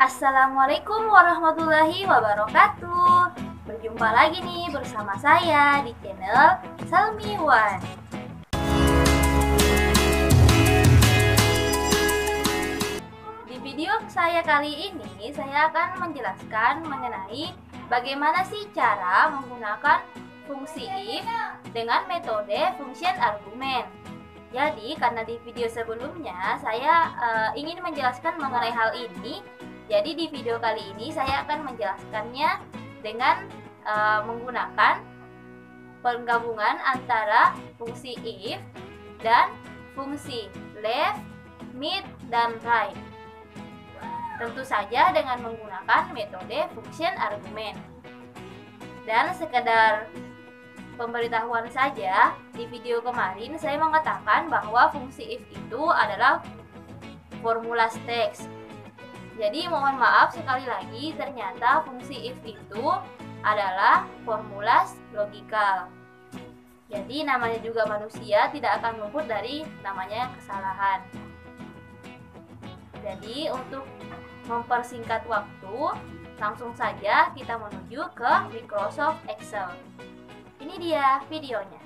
Assalamualaikum warahmatullahi wabarakatuh. Berjumpa lagi nih bersama saya di channel Salmi Wan. Di video saya kali ini saya akan menjelaskan mengenai bagaimana sih cara menggunakan fungsi if dengan metode function argumen. Jadi karena di video sebelumnya saya ingin menjelaskan mengenai hal ini, jadi di video kali ini saya akan menjelaskannya dengan menggunakan penggabungan antara fungsi if dan fungsi left, mid, dan right. Tentu saja dengan menggunakan metode function argumen. Dan sekedar pemberitahuan saja, di video kemarin saya mengatakan bahwa fungsi if itu adalah formula teks. Jadi mohon maaf sekali lagi, ternyata fungsi if itu adalah formula logikal. Jadi namanya juga manusia, tidak akan luput dari namanya kesalahan. Jadi untuk mempersingkat waktu, langsung saja kita menuju ke Microsoft Excel. Ini dia videonya.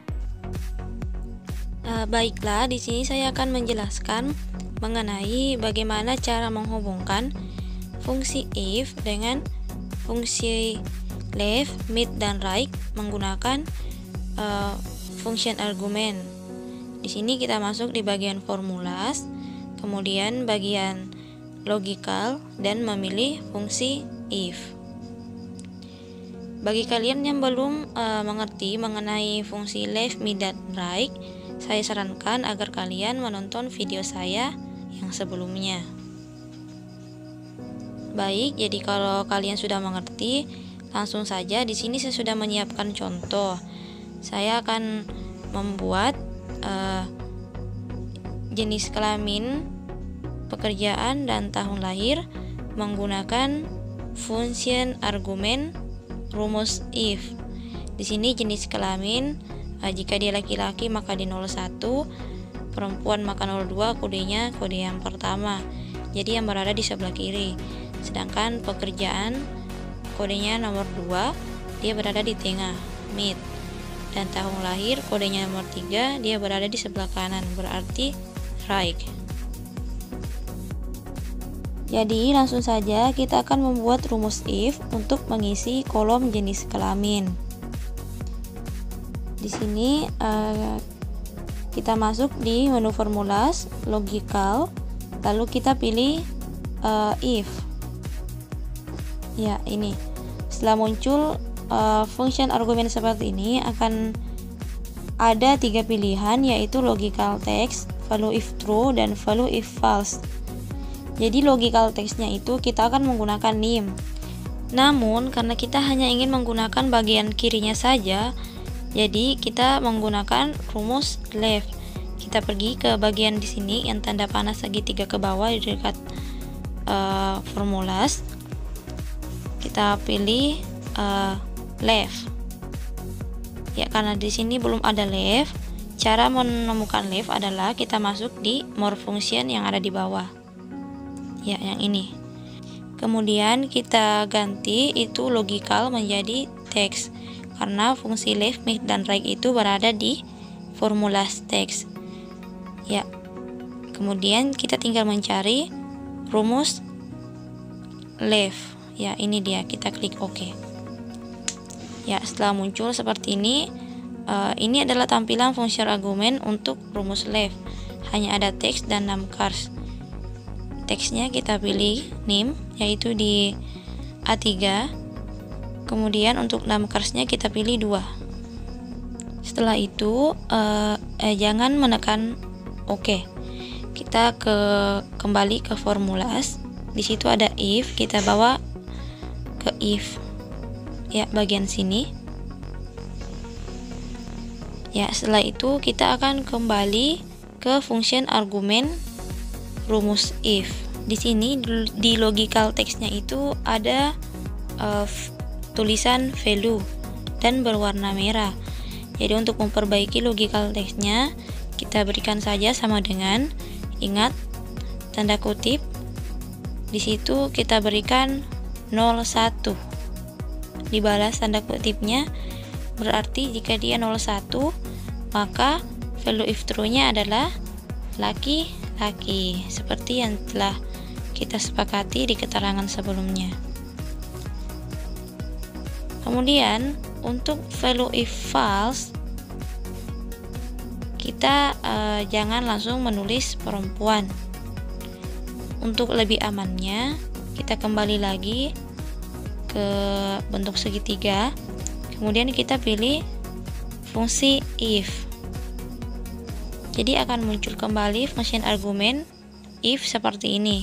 Baiklah, di sini saya akan menjelaskan mengenai bagaimana cara menghubungkan fungsi if dengan fungsi left, mid, dan right menggunakan function argumen. Di sini kita masuk di bagian formulas, kemudian bagian logical, dan memilih fungsi if. Bagi kalian yang belum mengerti mengenai fungsi left, mid, dan right, saya sarankan agar kalian menonton video saya yang sebelumnya. Baik, jadi kalau kalian sudah mengerti, langsung saja di sini saya sudah menyiapkan contoh. Saya akan membuat jenis kelamin, pekerjaan, dan tahun lahir menggunakan function argumen rumus if. Di sini jenis kelamin, jika dia laki-laki maka di 01, perempuan maka 02, kodenya kode yang pertama, jadi yang berada di sebelah kiri. Sedangkan pekerjaan kodenya nomor 2, dia berada di tengah, mid. Dan tahun lahir kodenya nomor 3, dia berada di sebelah kanan, berarti right. Jadi langsung saja kita akan membuat rumus if untuk mengisi kolom jenis kelamin. Di sini kita masuk di menu formulas, logical, lalu kita pilih if. Ya, ini. Setelah muncul function argumen seperti ini, akan ada 3 pilihan, yaitu logical text, value if true, dan value if false. Jadi logical text-nya itu kita akan menggunakan nim. Namun karena kita hanya ingin menggunakan bagian kirinya saja, jadi kita menggunakan rumus left. Kita pergi ke bagian di sini yang tanda panah segitiga ke bawah di dekat formulas. Kita pilih left. Ya, karena di sini belum ada left, cara menemukan left adalah kita masuk di more function yang ada di bawah. Ya, yang ini. Kemudian kita ganti itu logical menjadi text, karena fungsi left, mid, dan right itu berada di formula text. Ya. Kemudian kita tinggal mencari rumus left. Ya, ini dia. Kita klik OK. Ya, setelah muncul seperti ini adalah tampilan fungsi argumen untuk rumus left. Hanya ada teks dan numcars. Teksnya kita pilih nim, yaitu di A3. Kemudian untuk numcarsnya kita pilih 2. Setelah itu jangan menekan OK. Kita kembali ke formulas. Di situ ada if, kita bawa ke if. Ya, bagian sini. Ya, setelah itu kita akan kembali ke function argumen rumus if. Di sini di logical text-nya itu ada tulisan value dan berwarna merah. Jadi untuk memperbaiki logical text-nya, kita berikan saja sama dengan, ingat tanda kutip Di situ kita berikan 01. Dibalas tanda kutipnya, berarti jika dia 01, maka value if true-nya adalah laki-laki, seperti yang telah kita sepakati di keterangan sebelumnya. Kemudian untuk value if false, kita jangan langsung menulis perempuan. Untuk lebih amannya, kita kembali lagi ke bentuk segitiga, kemudian kita pilih fungsi if. Jadi akan muncul kembali function argumen if seperti ini.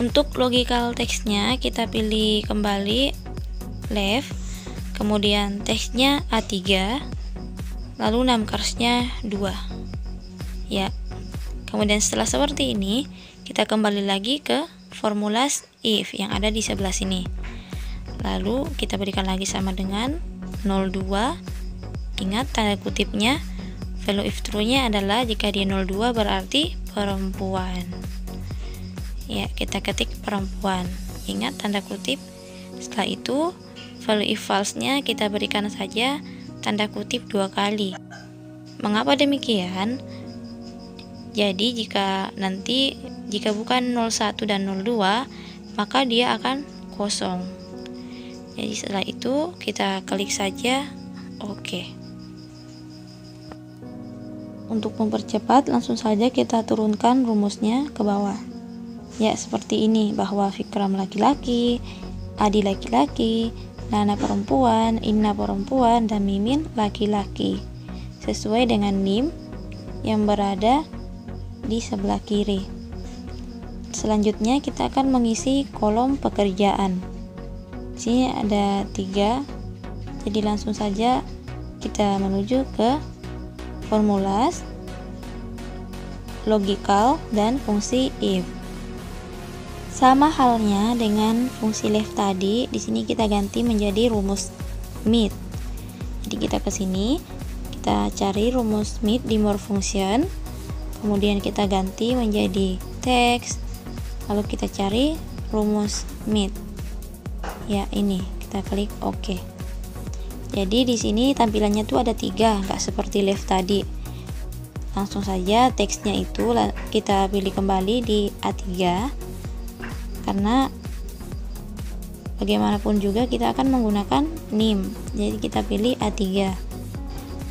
Untuk logical text-nya kita pilih kembali left, kemudian teksnya A3, lalu numbersnya 2. Ya. Kemudian setelah seperti ini, kita kembali lagi ke formula if yang ada di sebelah sini. Lalu kita berikan lagi sama dengan 02. Ingat tanda kutipnya, value if true-nya adalah jika dia 02 berarti perempuan. Ya, kita ketik perempuan. Ingat tanda kutip. Setelah itu, value if false-nya kita berikan saja tanda kutip 2 kali. Mengapa demikian? Jadi jika bukan 01 dan 02, maka dia akan kosong. Jadi setelah itu kita klik saja OK. Untuk mempercepat, langsung saja kita turunkan rumusnya ke bawah. Ya, seperti ini, bahwa Vikram laki-laki, Adi laki-laki, Nana perempuan, Inna perempuan, dan Mimin laki-laki, sesuai dengan NIM yang berada di sebelah kiri. Selanjutnya kita akan mengisi kolom pekerjaan. Di sini ada 3, jadi langsung saja kita menuju ke formulas, logical, dan fungsi if. Sama halnya dengan fungsi left tadi, di sini kita ganti menjadi rumus meet. Jadi kita ke sini, kita cari rumus meet di more function, kemudian kita ganti menjadi text, lalu kita cari rumus meet. Ya, ini kita klik OK. Jadi di sini tampilannya tuh ada 3, nggak seperti left tadi. Langsung saja teksnya itu kita pilih kembali di A3, karena bagaimanapun juga kita akan menggunakan NIM. Jadi kita pilih A3.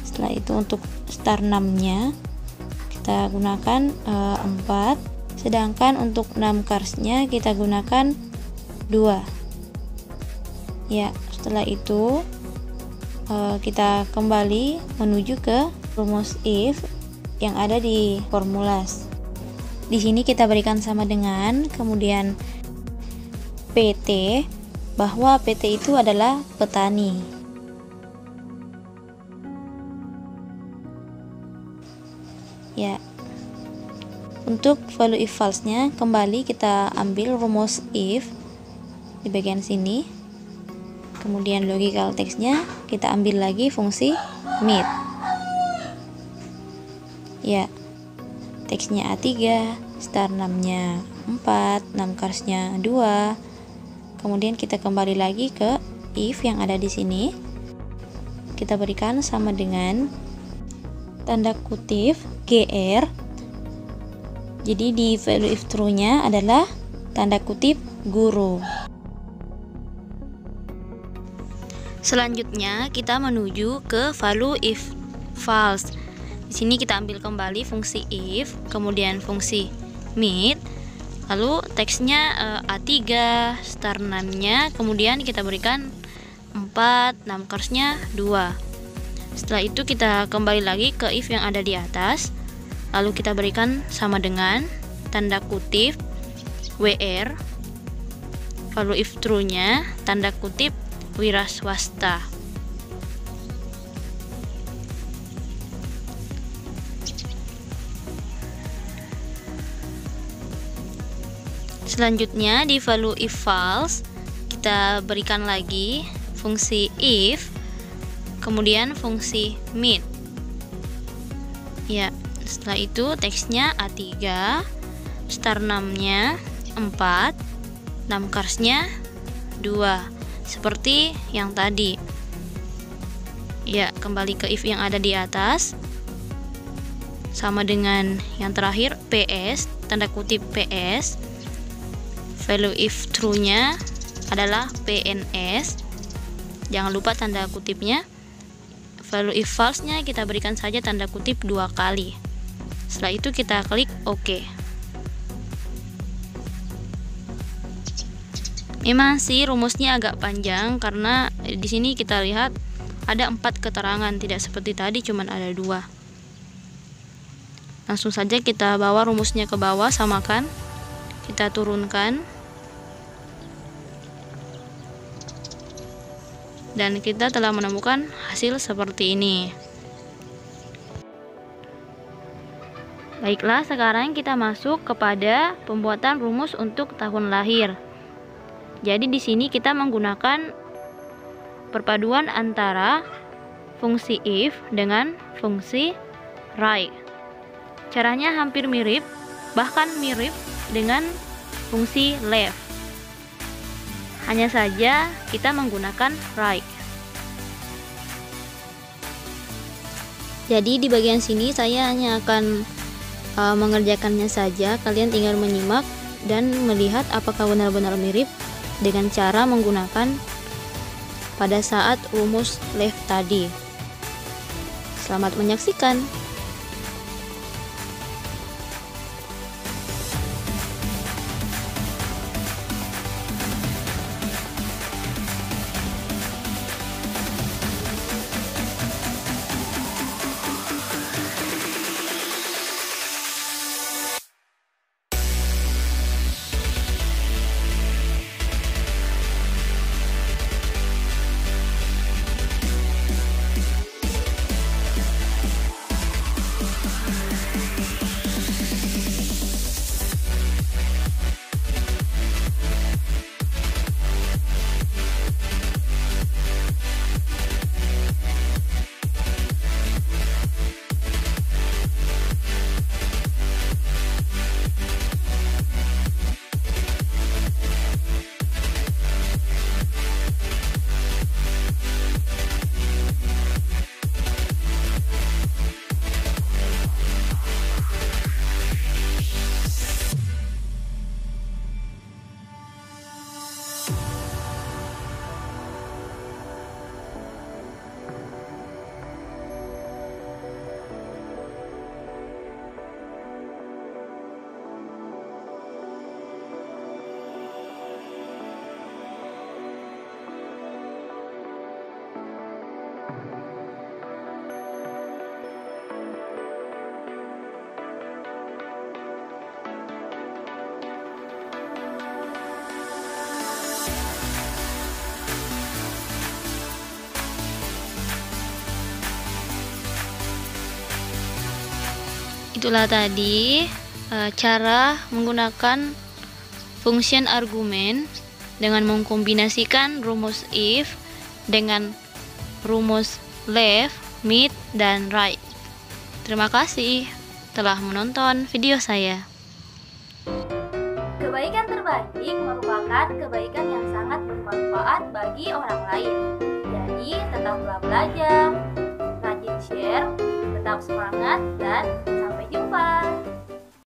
Setelah itu untuk star 6-nya kita gunakan 4, sedangkan untuk numbersnya kita gunakan 2. Ya, setelah itu kita kembali menuju ke rumus if yang ada di formulas. Di sini kita berikan sama dengan, kemudian PT, bahwa PT itu adalah petani. Ya, untuk value if false-nya kembali kita ambil rumus if di bagian sini, kemudian logical text-nya kita ambil lagi fungsi meet. Ya, teksnya A3, star 6-nya 4, numbersnya 2. Kemudian kita kembali lagi ke if yang ada di sini, kita berikan sama dengan tanda kutip GR. Jadi di value if true-nya adalah tanda kutip guru. Selanjutnya kita menuju ke value if false. Di sini kita ambil kembali fungsi if, kemudian fungsi meet, lalu teksnya A3, star 6-nya, kemudian kita berikan 4, numbersnya 2. Setelah itu kita kembali lagi ke if yang ada di atas, lalu kita berikan sama dengan tanda kutip WR, value if true-nya tanda kutip wira swasta. Selanjutnya di value if false kita berikan lagi fungsi if, kemudian fungsi meet. Ya, setelah itu teksnya A3, star numnya 4, numcarsnya 2, seperti yang tadi. Ya, kembali ke if yang ada di atas. Sama dengan yang terakhir, PS, tanda kutip PS. Value if true-nya adalah PNS. Jangan lupa tanda kutipnya. Value if false-nya kita berikan saja tanda kutip 2 kali. Setelah itu kita klik OK. Memang sih rumusnya agak panjang karena di sini kita lihat ada 4 keterangan, tidak seperti tadi cuman ada 2. Langsung saja kita bawa rumusnya ke bawah, samakan, kita turunkan, dan kita telah menemukan hasil seperti ini. Baiklah, sekarang kita masuk kepada pembuatan rumus untuk tahun lahir. Jadi di sini kita menggunakan perpaduan antara fungsi if dengan fungsi right. Caranya hampir mirip, bahkan mirip dengan fungsi left. Hanya saja kita menggunakan right. Jadi di bagian sini saya hanya akan mengerjakannya saja. Kalian tinggal menyimak dan melihat apakah benar-benar mirip dengan cara menggunakan pada saat rumus left tadi. Selamat menyaksikan. Itulah tadi cara menggunakan function argumen dengan mengkombinasikan rumus if dengan rumus left, mid, dan right. Terima kasih telah menonton video saya. Kebaikan terbaik merupakan kebaikan yang sangat bermanfaat bagi orang lain. Jadi tetaplah belajar, rajin share, tetap semangat, dan sampai jumpa.